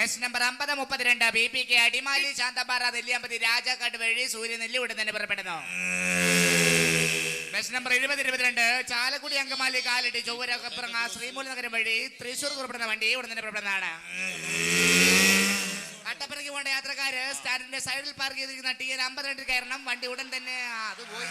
Bus number 5032 BPK Adimali Shanthapara Nelliyampathy Rajakkad വഴി സൂര്യനെല്ലി ഉടൻ തന്നെ പുറപ്പെടുന്നു. ബസ് നമ്പർ 2022 ചാലക്കുടി അങ്കമാലി കാലടി ചൊവ്വര കപ്പുറങ്ങ ശ്രീമൂല നഗരം വഴി തൃശൂർ പുറപ്പെടുന്ന വണ്ടി ഉടൻ തന്നെ പുറപ്പെടുന്നതാണ്. കട്ടപ്പനയ്ക്ക് പോകേണ്ട യാത്രക്കാര് സ്റ്റാൻഡിന്റെ സൈഡിൽ പാർക്ക് ചെയ്തിരിക്കുന്ന TN 52 കയറണം. വണ്ടി ഉടൻ തന്നെ അത് പോയി.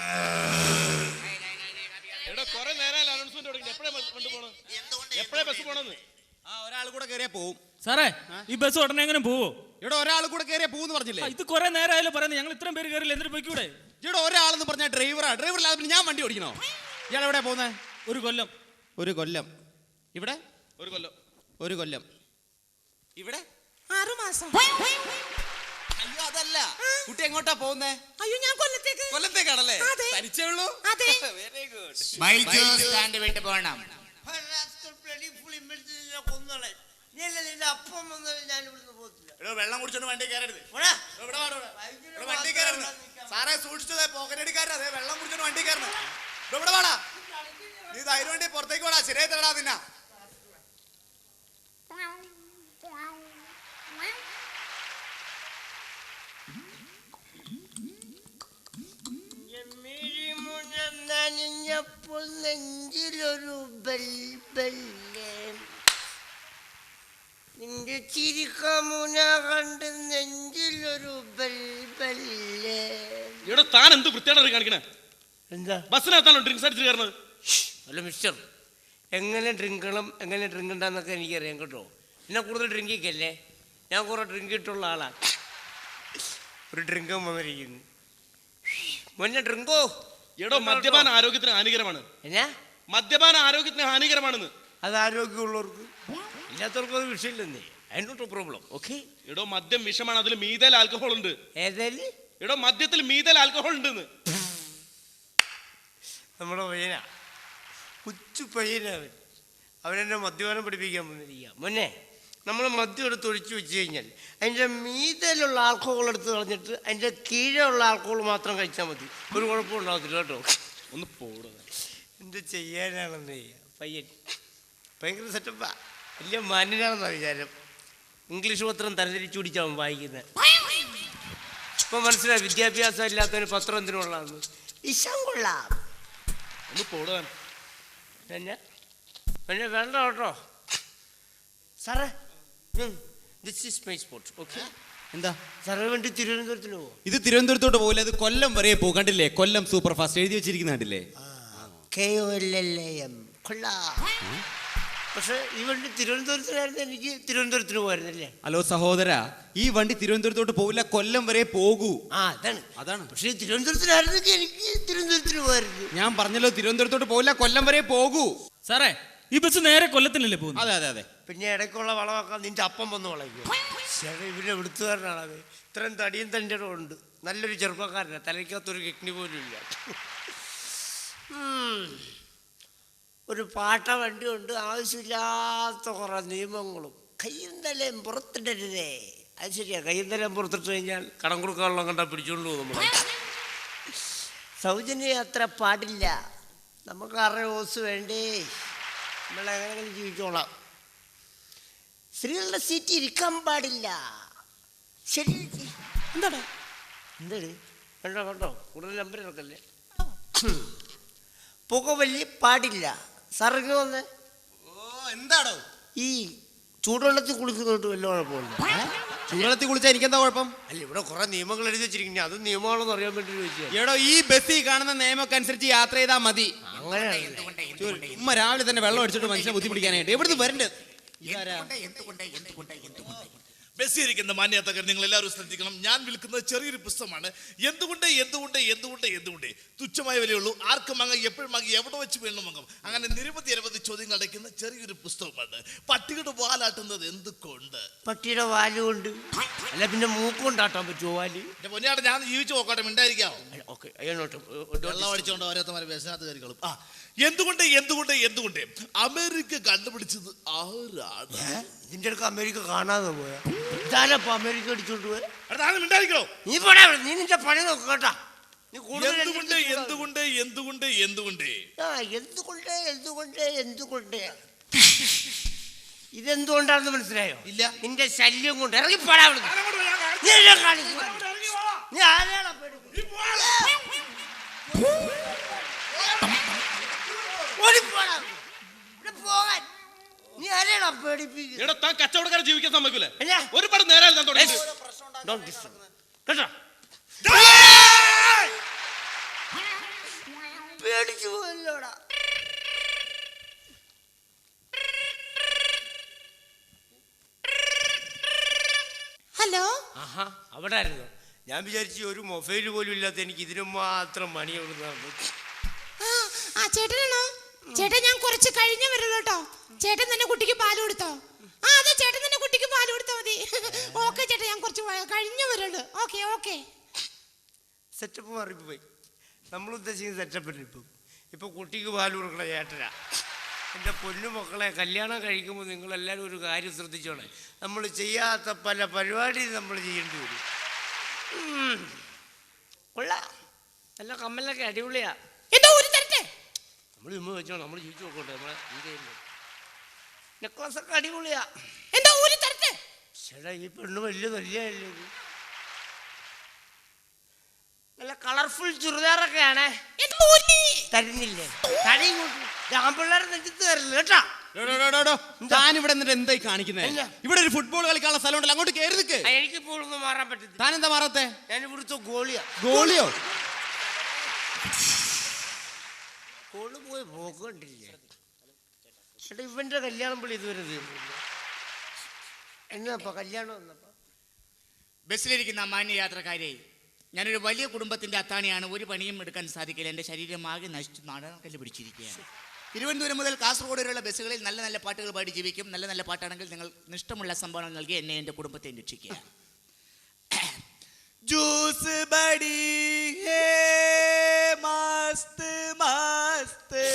ഒരാൾ കൂടെ കയറിയാ പോവും സാറേ. ഈ ബസ് ഉടനെ എങ്ങനെ പോവോ? ഇവിടെ ഒരാൾ കൂടെ കയറിയാ പോവെന്ന് പറഞ്ഞില്ലേ? ഇത് കുറെ നേരമായാലും പറയുന്നത്. ഞങ്ങൾ ഇത്രയും പേര് കയറില്ല, എന്നിട്ട് പോയിക്കൂടെ? ഇവിടെ ഒരാളെന്ന് പറഞ്ഞാൽ ഡ്രൈവറില്ലാതെ പിന്നെ ഞാൻ വണ്ടി ഓടിക്കണോ? ഇയാൾ എവിടെ പോകുന്നത്? ഒരു കൊല്ലം. ഇവിടെ ഒരു കൊല്ലം ഇവിടെ 6 മാസം. അയ്യോ അതല്ല, കുട്ടി എങ്ങോട്ടാ പോകുന്നേ? അയ്യോ ഞാൻ കൊല്ലത്തേക്കാണല്ലേ? തനിച്ചേ ഉള്ളൂ? Very good. സ്റ്റാൻഡ് വിട്ട് പോകണം. വെള്ളം കുടിച്ചോണ്ട് വണ്ടി കയറരുത്. വണ്ടി കയറരുത് സാറേ, സൂക്ഷിച്ചത് പോക്കറ്റടിക്കാരൻ. അതെ, വെള്ളം കുടിച്ചോണ്ട് വണ്ടി കയറണം. ഇവിടെ വാടാ, നീ ധൈര്യം വേണ്ടി പുറത്തേക്ക് പോടാ. ശരിയായി തരടാ നിന്നാ. നെഞ്ചിലൊരു നിന്റെ ചിരിക്കമുന കണ്ട് നെഞ്ചിലൊരു ഇവിടെ താൻ എന്ത് വൃത്തിയാണ് കാണിക്കണേ? എന്താ ബസ്സിനകത്താണോ ഡ്രിങ്ക്സ് അടിച്ച് കയറുന്നത്? അല്ല മിസ്റ്റർ, എങ്ങനെ ഡ്രിങ്കണം എങ്ങനെ ഡ്രിങ്ക് ഉണ്ടാന്നൊക്കെ എനിക്കറിയാം കേട്ടോ. എന്നെ കൂടുതൽ ഡ്രിങ്കിക്കല്ലേ, ഞാൻ കുറെ ഡ്രിങ്ക് ഇട്ടുള്ള ആളാണ്. ഒരു ഡ്രിങ്കും വന്നിരിക്കുന്നു. മുന്നേ ഡ്രിങ്കോ. എടോ, മദ്യപാന ആരോഗ്യത്തിന് ഹാനികരമാണ്. എന്നാ മദ്യപാന ആരോഗ്യത്തിന് ഹാനികരമാണെന്ന്. അത് ആരോഗ്യമുള്ളവർക്ക്, ഇല്ലാത്തവർക്ക് അത് വിഷയമില്ലെന്നേ. അതിനോട്ട് പ്രോബ്ലം. ഓക്കെ. എടോ, മദ്യം വിഷമാണ്. അതിൽ മീതൽ ആൽക്കഹോൾ ഉണ്ട്. ഏതായാലും എടോ, മദ്യത്തിൽ മീതൽ ആൽക്കഹോൾ ഉണ്ടെന്ന്. നമ്മുടെ പയ്യനാ, കൊച്ചു പയ്യനവൻ. അവനെന്നെ മദ്യപാനം പഠിപ്പിക്കാൻ വന്നിരിക്കുക. മുന്നേ നമ്മൾ മദ്യം എടുത്ത് ഒഴിച്ചു വെച്ച് കഴിഞ്ഞാൽ അതിൻ്റെ മീതയിലുള്ള ആൽക്കഹോൾ എടുത്ത് കളഞ്ഞിട്ട് അതിൻ്റെ കീഴെയുള്ള ആൽക്കഹോൾ മാത്രം കഴിച്ചാൽ മതി. ഒരു കുഴപ്പം ഉണ്ടാകത്തില്ല കേട്ടോ. ഒന്ന് പോടുക. എന്ത് ചെയ്യാനാണെന്ന് പയ്യൻ ഭയങ്കര സെറ്റപ്പാ. വലിയ മാന്യനാണെന്നാ വിചാരം. ഇംഗ്ലീഷ് പത്രം തരംതിരിച്ചു പിടിച്ചാൽ വായിക്കുന്നത്. ഇപ്പം മനസ്സിലായി വിദ്യാഭ്യാസം ഇല്ലാത്തവന് പത്രം എന്തിനുള്ളതെന്ന്. ഇഷ്ടം കൊള്ളാം. ഒന്ന് പോടുക. പിന്നെ പിന്നെ വേണ്ട കേട്ടോ സാറേ. This is my spot. Okay. എന്താ സാറേ വേണ്ടി തിരുവനന്തപുരത്തിന് പോകും? ഇത് തിരുവനന്തപുരത്തോട്ട് പോകില്ല, അത് കൊല്ലം വരെ പോകും. കണ്ടില്ലേ, കൊല്ലം സൂപ്പർ ഫാസ്റ്റ് എഴുതി വെച്ചിരിക്കുന്ന കണ്ടില്ലേ? KOLLAM കൊള്ളാം. പക്ഷെ ഈ വണ്ടി തിരുവനന്തപുരത്തിനായിരുന്നു, എനിക്ക് തിരുവനന്തപുരത്തിന് പോയിരുന്നല്ലേ? ഹലോ സഹോദര, ഈ വണ്ടി തിരുവനന്തപുരത്തോട്ട് പോകില്ല, കൊല്ലം വരെ പോകൂ. അതാണ്. പക്ഷെ തിരുവനന്തപുരത്തിനായിരുന്നെങ്കിൽ എനിക്ക് തിരുവനന്തപുരത്തിന് പോയിരുന്നു. ഞാൻ പറഞ്ഞല്ലോ, തിരുവനന്തപുരത്തോട്ട് പോകില്ല, കൊല്ലം വരെ പോകൂ. സാറേ, ഈ ബസ് നേരെ കൊല്ലത്തിനല്ലേ പോകുന്നത്? അതെ അതെ അതെ. പിന്നെ ഇടയ്ക്കുള്ള വളമാക്കാൻ നിന്റെ അപ്പം വന്ന് വളയ്ക്കും. ശരി, ഇവരെ വിടുത്തുകാരനാണത്. ഇത്രയും തടിയും തൻ്റെ ഉണ്ട്. നല്ലൊരു ചെറുപ്പക്കാരനാണ്. തലയ്ക്കകത്തൊരു കിഡ്നി പോലും ഇല്ല. ഒരു പാട്ട വണ്ടിയുണ്ട്, ആവശ്യമില്ലാത്ത കുറേ നിയമങ്ങളും. കയ്യും തലയും പുറത്തിടരുതേ. അത് ശരിയാ, കയ്യും തലയും പുറത്തിട്ട് കഴിഞ്ഞാൽ കടം കൊടുക്കാനുള്ള കണ്ടാൽ പിടിച്ചോണ്ട് പോകും നമ്മൾ. സൗജന്യ യാത്ര പാടില്ല. നമുക്ക് 6 ഓസ് വേണ്ടേ, നമ്മളെങ്ങനെ ജീവിച്ചോളാം. സ്ത്രീകളുടെ സീറ്റ് ഇരിക്കാൻ പാടില്ല. ശരി. എന്താണ് കണ്ടോ കണ്ടോ, കൂടുതൽ നമ്പർ ഇറക്കല്ലേ. പുകവലി പാടില്ല. സാറിന് വന്നേ. എന്താടോ ഈ ചൂടുവെള്ളത്തിൽ കുളിക്കുന്നോട്ട് വല്ല കുഴപ്പമില്ല. ചൂടുവെള്ളത്തിൽ കുളിച്ചാൽ എനിക്കെന്താ കുഴപ്പം? അല്ല, ഇവിടെ കുറെ നിയമങ്ങൾ എഴുതി വെച്ചിരിക്കുന്നു. അത് നിയമമാണെന്ന് അറിയാൻ വേണ്ടി ചോദിച്ചാൽ. എടോ, ഈ ബസ്സിൽ കാണുന്ന നിയമമൊക്കെ അനുസരിച്ച് യാത്ര ചെയ്താൽ മതി. ഉമ്മ രാവിലെ തന്നെ വെള്ളം അടിച്ചിട്ട് മനുഷ്യനെ ബുദ്ധിമുട്ടിക്കാനായിട്ട് എവിടുന്ന് വരണ്ടത്? ബസ്സിരിക്കുന്ന മാന്യത്തകർ നിങ്ങൾ എല്ലാവരും ശ്രദ്ധിക്കണം. ഞാൻ വിൽക്കുന്നത് ചെറിയൊരു പുസ്തകമാണ്. എന്തുകൊണ്ട് എന്തുകൊണ്ട് എന്തുകൊണ്ട് എന്തുകൊണ്ട് തുച്ഛമായ വിലയുള്ളൂ. ആർക്കും വാങ്ങാം, എപ്പോഴും വാങ്ങി, എവിടെ വെച്ച് വേണം വാങ്ങാം. അങ്ങനെ നിരവധി ചോദ്യങ്ങൾ അടയ്ക്കുന്ന ചെറിയൊരു പുസ്തകമാണ്. പട്ടിയുടെ വാലാട്ടുന്നത് എന്തുകൊണ്ട്? പട്ടിയുടെ വാലുകൊണ്ട്. അല്ല പിന്നെ മൂക്കൊണ്ടാട്ടാൻ പറ്റുമോ വാല്? എന്റെ പൊന്നിയാട്ടെ, ഞാൻ ജീവിച്ചു നോക്കട്ടെ, മിണ്ടായിരിക്കാവോ? ഓക്കെ. വെള്ളം അടിച്ചോണ്ട് ഓരോരുത്തമാര് ബസ്സിനകത്ത് കയറിക്കളും. എന്തുകൊണ്ട് എന്തുകൊണ്ട് എന്തുകൊണ്ട് അമേരിക്ക കണ്ടുപിടിച്ചത് ആരാണ്? ഇതിന്റെ അടുക്ക് അമേരിക്ക കാണാതെ പോയാ ഇതാലപ്പോ അമേരിക്ക അടിച്ചോണ്ട് പോയ. മിണ്ടായിരിക്കോ? നീ പോടാ, നീ നിന്റെ പണി നോക്ക് കേട്ടാ. നീ കൂടുതൽ എന്തുകൊണ്ട് എന്തുകൊണ്ട് എന്തുകൊണ്ട് എന്തുകൊണ്ട് എന്തുകൊണ്ട് എന്തുകൊണ്ട് എന്തുകൊണ്ട് ഇതെന്തുകൊണ്ടാണെന്ന് മനസ്സിലായോ? ഇല്ല. നിന്റെ ശല്യം കൊണ്ട് ഇറങ്ങി പോടാ അവിടുന്ന്. നീ എന്നെ കാണിക്കുവാ. നീ ആരെയാടാ പേടിപ്പിക്കുന്നത്? ഓടിപ്പോടാ. ഇവിടെ പോകാൻ. നീ ആരെയാടാ പേടിപ്പിക്കുന്നത്? എടാ താൻ കച്ചവടക്കാരെ ജീവിക്കാൻ സമ്മതിക്കൂലേ? എന്നാ? ഒരുപാട് നേരം ഞാൻ തുടങ്ങി. Don't disturb. കേട്ടോ? പേടിച്ചു പോയല്ലോടാ. ഹലോ ആഹാ, അവിടെ ആയിരുന്നു. ഞാൻ വിചാരിച്ചു ഒരു മൊബൈൽ പോലും ഇല്ലാത്ത എനിക്ക് ഇതിനു മാത്രം മണി കൊടുക്കുന്നതാണ്. ആ ചേട്ടനാണോ? ചേട്ടൻ ഞാൻ കുറച്ച് കഴിഞ്ഞേ വരുള്ളൂ കേട്ടോ. ചേട്ടൻ തന്നെ കുട്ടിക്ക് പാല് കൊടുത്തോ? ആ അതെ, ചേട്ടൻ തന്നെ കുട്ടിക്ക് പാല് കൊടുത്താ മതി. ഓക്കെ ചേട്ടൻ, ഞാൻ കുറച്ച് കഴിഞ്ഞേ വരുള്ളൂ. Okay okay. സെറ്റപ്പ് മാറിപ്പോയി. നമ്മൾ ഉദ്ദേശിക്കുന്ന സെറ്റപ്പില്ല. ഇപ്പൊ കുട്ടിക്ക് പാല് കൊടുക്കണ ചേട്ടനാ. എൻ്റെ പൊന്നു മക്കളെ, കല്യാണം കഴിക്കുമ്പോൾ നിങ്ങളെല്ലാവരും ഒരു കാര്യം ശ്രദ്ധിച്ചോളെ. നമ്മൾ ചെയ്യാത്ത പല പരിപാടിയും നമ്മൾ ചെയ്യേണ്ടി വരും. കൊള്ളാം, നല്ല കമ്മലൊക്കെ അടിപൊളിയാ. എന്തോ ഒരു തരട്ടെ. നമ്മൾ ചുമ്മാ വെച്ചോ, നമ്മൾ ജീവിച്ചു നോക്കട്ടെ. നമ്മളെ നെക്ലസ് ഒക്കെ അടിപൊളിയാ. എന്തോ ഒരു തരട്ടെ. ചേട്ടാ, ഈ പെണ്ണ് വലിയ നല്ലയല്ലേ ഇത്? നല്ല കളർഫുൾ ചുരിദാറൊക്കെയാണേ. തരുന്നില്ലേ? ആമ്പിള്ളേരെ നെഞ്ചത്ത് തരില്ല കേട്ടാ. താൻ ഇവിടെ എന്നിട്ട് എന്തായി കാണിക്കുന്നത്? എന്നാ? ഇവിടെ ഒരു ഫുട്ബോൾ കളിക്കാനുള്ള സ്ഥലം ഉണ്ടല്ലോ, അങ്ങോട്ട് കയറി നിൽക്ക്. എനിക്കിപ്പോൾ ഒന്നും മാറാൻ പറ്റത്തില്ല. താൻ എന്താ മാറാത്തെ? ഞാൻ ഇവിടുത്തെ ഗോളിയാ. ഗോളിയോ? ഗോള് പോയി പോകണ്ടില്ലേ? ചേട്ടാ, ഇവന്റെ കല്യാണം വിളി ഇതുവരെ തീർന്നില്ല. എന്നപ്പ കല്യാണം വന്നപ്പോ ബസ്സിലിരിക്കുന്ന മാന്യ യാത്രക്കാരെ, ഞാനൊരു വലിയ കുടുംബത്തിന്റെ അത്താണിയാണ്. ഒരു പണിയും എടുക്കാൻ സാധിക്കില്ല. എൻ്റെ ശരീരം ആകെ നശിച്ചു നാടകല്ല് പിടിച്ചിരിക്കുകയാണ്. തിരുവനന്തപുരം മുതൽ കാസർഗോഡ് വരെയുള്ള ബസ്സുകളിൽ നല്ല നല്ല പാട്ടുകൾ പാടി ജീവിക്കും. നല്ല നല്ല പാട്ടാണെങ്കിൽ നിങ്ങൾ ഇഷ്ടമുള്ള സംഭാവന നൽകി എന്നെ എൻ്റെ കുടുംബത്തെ രക്ഷിക്കുക. ജ്യൂസ് ബടി ഹേ മസ്ത് മസ്ത്,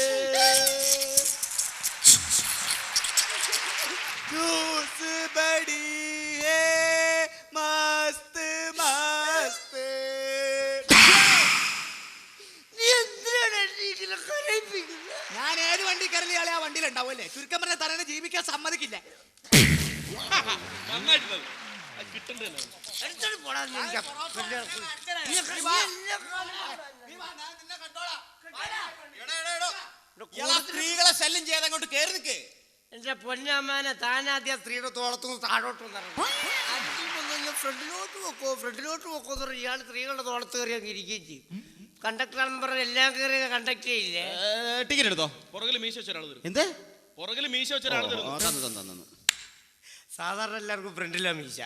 ജ്യൂസ് ബടി ഹേ മസ്ത് മസ്ത്. ഞാൻ ഏത് വണ്ടി കയറി ആളെ ആ വണ്ടിയിൽ ഉണ്ടാവുമല്ലേ? ചുരുക്കം പറഞ്ഞ തന്നെ ജീവിക്കാൻ സമ്മതിക്കില്ല. നന്നായിട്ടുള്ളത്. അത് കിട്ടണ്ടല്ലോ. എടുത്തോണ്ട് പോടാ നീ. സ്ത്രീകളെ ശല്യം ചെയ്യാതെ അങ്ങോട്ട് കയറി നിൽക്ക്. എന്റെ പൊന്നമ്മാനെ, താനാദ്യം സ്ത്രീയുടെ തോളത്തുനിന്ന് താഴോട്ടും ഫ്രണ്ടിലോട്ട് വെക്കോ ഫ്രണ്ടിലോട്ട് വെക്കോ എന്ന് പറഞ്ഞാൽ ഇയാൾ സ്ത്രീകളുടെ തോളത്ത് കയറി അങ്ങ് ഇരിക്കുകയും ചെയ്യും. കണ്ടക്ടറാണെന്ന് പറഞ്ഞാൽ എല്ലാം കയറി കണ്ടക്ട് ചെയ്യില്ലേ? ടിക്കറ്റ് എടുത്തോ. പുറകില് മീശ വെച്ച ഒരാൾ തരും. എന്ത്? പുറകില് മീശ വെച്ച ഒരാൾ തരും. സാധാരണ എല്ലാവർക്കും ഫ്രണ്ടിലാ മീശ.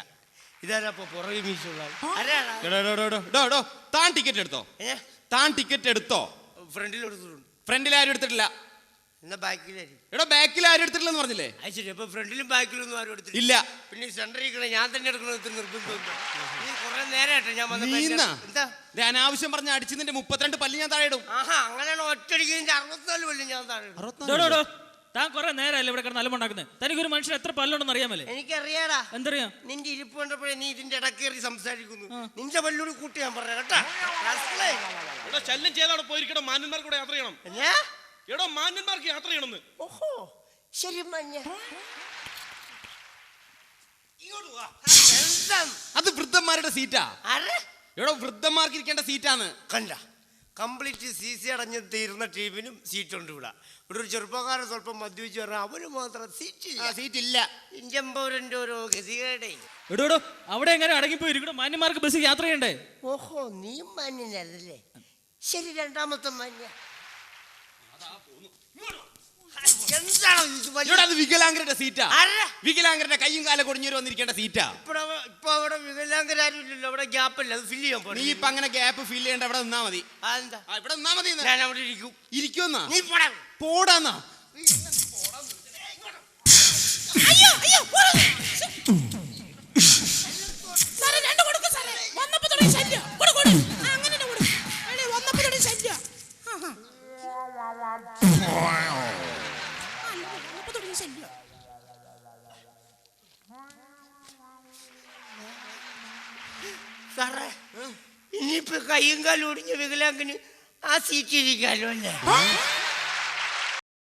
ഇതാരപ്പോ പുറകെ മീശ ഉള്ള താൻ ടിക്കറ്റ് എടുത്തോ. താൻ ടിക്കറ്റ് എടുത്തോ? ഫ്രണ്ടിൽ എടുത്തിട്ടുണ്ട്. ഫ്രണ്ടിൽ ആരും എടുത്തിട്ടില്ല. എന്നാ ബാക്കിലായിരിക്കും. എടാ, ബാക്കിൽ ആരും എടുത്തിട്ടില്ലെന്ന് പറഞ്ഞില്ലേ? അത് ശരി. അപ്പൊ ഫ്രണ്ടിലും ബാക്കിലൊന്നും ആരും എടുത്തില്ല. ഇല്ല. പിന്നെ സെന്ററിൽ ഞാൻ തന്നെ എടുക്കണമെന്ന് നിർബന്ധമില്ല. നീ കുറെ നേരമായിട്ട് ഞാൻ വന്നപ്പോ എന്താ അനാവശ്യം പറഞ്ഞ അടിച്ചതിന്റെ 32 പല്ല് ഞാൻ താഴെ ഇടും. ആഹാ, അങ്ങനെയാണ് ഒറ്റടിക്കുന്നതിന്റെ 64 പല്ല് ഞാൻ താഴെ ഇടും. താൻ കുറെ നേരമല്ലേ ഇവിടെ കിടന്ന് അലമുണ്ടാക്കുന്നത്? തനിക്കൊരു മനുഷ്യൻ എത്ര പല്ലുണ്ടെന്ന് അറിയാമല്ലേ? എനിക്കറിയാടാ. എന്തറിയാം? നിന്റെ ഇരിപ്പ് കണ്ടപ്പോഴേ നീ ഇതിന്റെ ഇടക്കേറി സംസാരിക്കുന്നു. നിന്റെ പല്ലൂടി കൂട്ടി ഞാൻ പറഞ്ഞ കേട്ടാ. ഇവിടെ ശല്യം ചെയ്താണ് പോയിരിക്കണോ? മാന്യന്മാർക്ക് കൂടെ യാത്ര ചെയ്യണം. എടോ, മാന്യന്മാർക്ക് യാത്ര ചെയ്യണമെന്ന്. ഓഹോ, ശരി മഞ്ഞ. അത് വൃദ്ധന്മാരുടെ സീറ്റാ. ആരെ? എടോ, വൃദ്ധന്മാർക്ക് ഇരിക്കേണ്ട സീറ്റാണ്. കണ്ട, കംപ്ലീറ്റ് CC അടഞ്ഞ് തീർന്ന ടീമിനും സീറ്റുണ്ട് ഇവിടെ. ഇവിടെ ഒരു ചെറുപ്പക്കാരൻ സ്വല്പം മദ്യപിച്ച് പറഞ്ഞാൽ അവന് മാത്രം സീറ്റ് ഇല്ല. ഇന്ത്യൻ പൗരന്റെ ഓരോ ഗതികേടെ. എടോ, അവിടെ എങ്ങനെ അടങ്ങിപ്പോയി ഇരിക്കണോ? മാന്യന്മാർക്ക് ബസ് യാത്ര ചെയ്യണ്ടേ? ഓഹോ, നീ മഞ്ഞല്ലേ? ശരി, രണ്ടാമത്തെ മഞ്ഞ. അത് വികലാംഗരുടെ സീറ്റാ. വികലാംഗരുടെ കയ്യും കാലം കൊടിഞ്ഞേരി വന്നിരിക്കേണ്ട സീറ്റാ. ഇപ്പൊ അവിടെ വികലാംഗരാരും ഇല്ലല്ലോ. അവിടെ ഗ്യാപ്പല്ല, അത് ഫില്ല് ചെയ്യാൻ പോലും. നീ ഇപ്പൊ അങ്ങനെ ഗ്യാപ്പ് ഫില്ല് ചെയ്യേണ്ട, അവിടെ നിന്നാ മതി. ഇവിടെ നിന്നാ മതി. ഞാൻ അവിടെ ഇരിക്കും. ഇരിക്കുമെന്നാ? നീ പോടാന്നാ? അയ്യോ അയ്യോ, സാറേ രണ്ട് കൊടുക്കും സാറേ. വന്നപ്പോ തുടങ്ങി ശല്യം. അങ്ങനെ കൊടുക്കും. വന്നപ്പോ തുടങ്ങി ശല്യം. സാറേ, ഇനിയിപ്പോ കയ്യും കാലും ഒടിഞ്ഞ വികലാംഗന് ആ സീറ്റ് ഇരിക്കാലോ അല്ലേ?